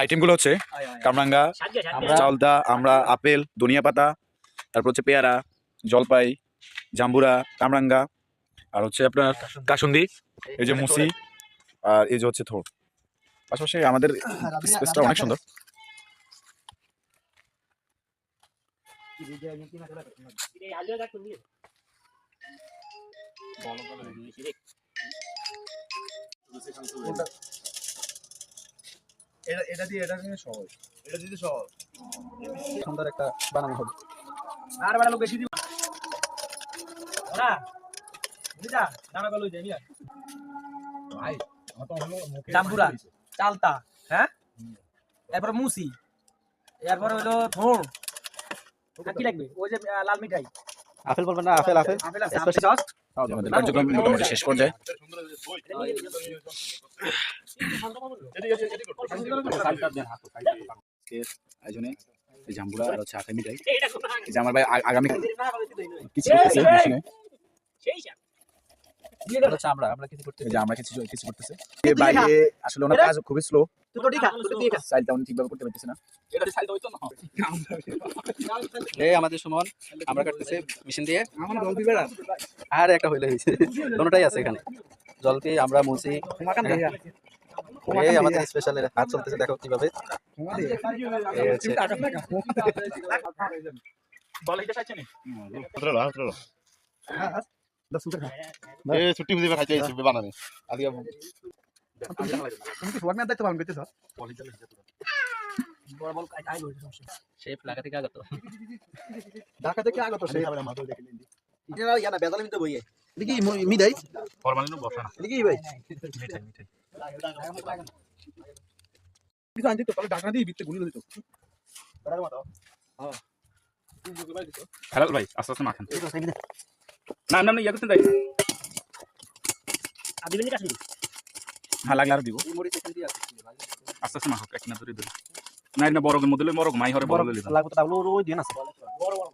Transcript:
আইটেমগুলো হচ্ছে কামরাঙ্গা, চালদা, আমরা, আপেল, ধনিয়া পাতা, তারপর হচ্ছে পেয়ারা, জলপাই, জাম্বুরা, কামরাঙ্গা, আর হচ্ছে আপনার কাসুন্দি, এই যে মুসি, আর এই যে হচ্ছে থোড়। পাশাপাশি আমাদের স্পেসটা অনেক সুন্দর। এটা দিয়ে সহজ, এটা দিতে সহজ, সুন্দর একটা বানানো হবে। আর বানালো বেশি দিব না, বুঝা দানা গেল যাই না ভাই। আমার তো হলো জাম্বুরা, চালতা, হ্যাঁ, এরপর মুসি, এরপর হলো থোড়, আর কি লাগবে? ওই যে লাল মিঠাই, আপেল বলবেন না? আপেল আপেল আপেল আছে, আপেল জাস্ট আমাদের কার্যক্রম মোটামুটি শেষ পর্যায়ে। আয়োজনে জাম্বুরা আর হচ্ছে আখের মিঠাই, এই যে আমার ভাই আগামী কিছু করতেছে মেশিনে, আমরা কিছু করতেছি, আমরা কিছু করতেছে বাইরে। আসলে ওনার কাজ খুবই স্লো, চাইলটা উনি ঠিকভাবে করতে পারতেছে না। এই আমাদের সুমন আমরা কাটতেছে মেশিন দিয়ে, আর একটা হইলে হয়েছে, দুটোটাই আছে এখানে। জলপি, আমরা মুসি, এই আমাদের স্পেশাল হাত চলতেছে, দেখো কিভাবে। ছুটি বুঝে খাইতে বানানে শেফ ঢাকা থেকে আগত, ঢাকা থেকে আগত সেই ইয়ানা বেজাল মিতে বইয়ে দেখি মিদাই ফরমালিন বসা না দেখি ভাই মিঠাই মিঠাই কিছু আনতে তো তাহলে ঢাকা দিয়ে বিতে গুলি দিত হালাল ভাই আস্তে আস্তে মাখান। না না ইয়া করতে যাই, আদিবেন কাছে হ্যাঁ লাগলে আর দিব, আস্তে আস্তে মাখো, এক না ধরে ধরে না না বড়গের মধ্যে বড় মাই হরে বড় লইলে লাগতো তাহলে ওই দিন আছে বড় বড়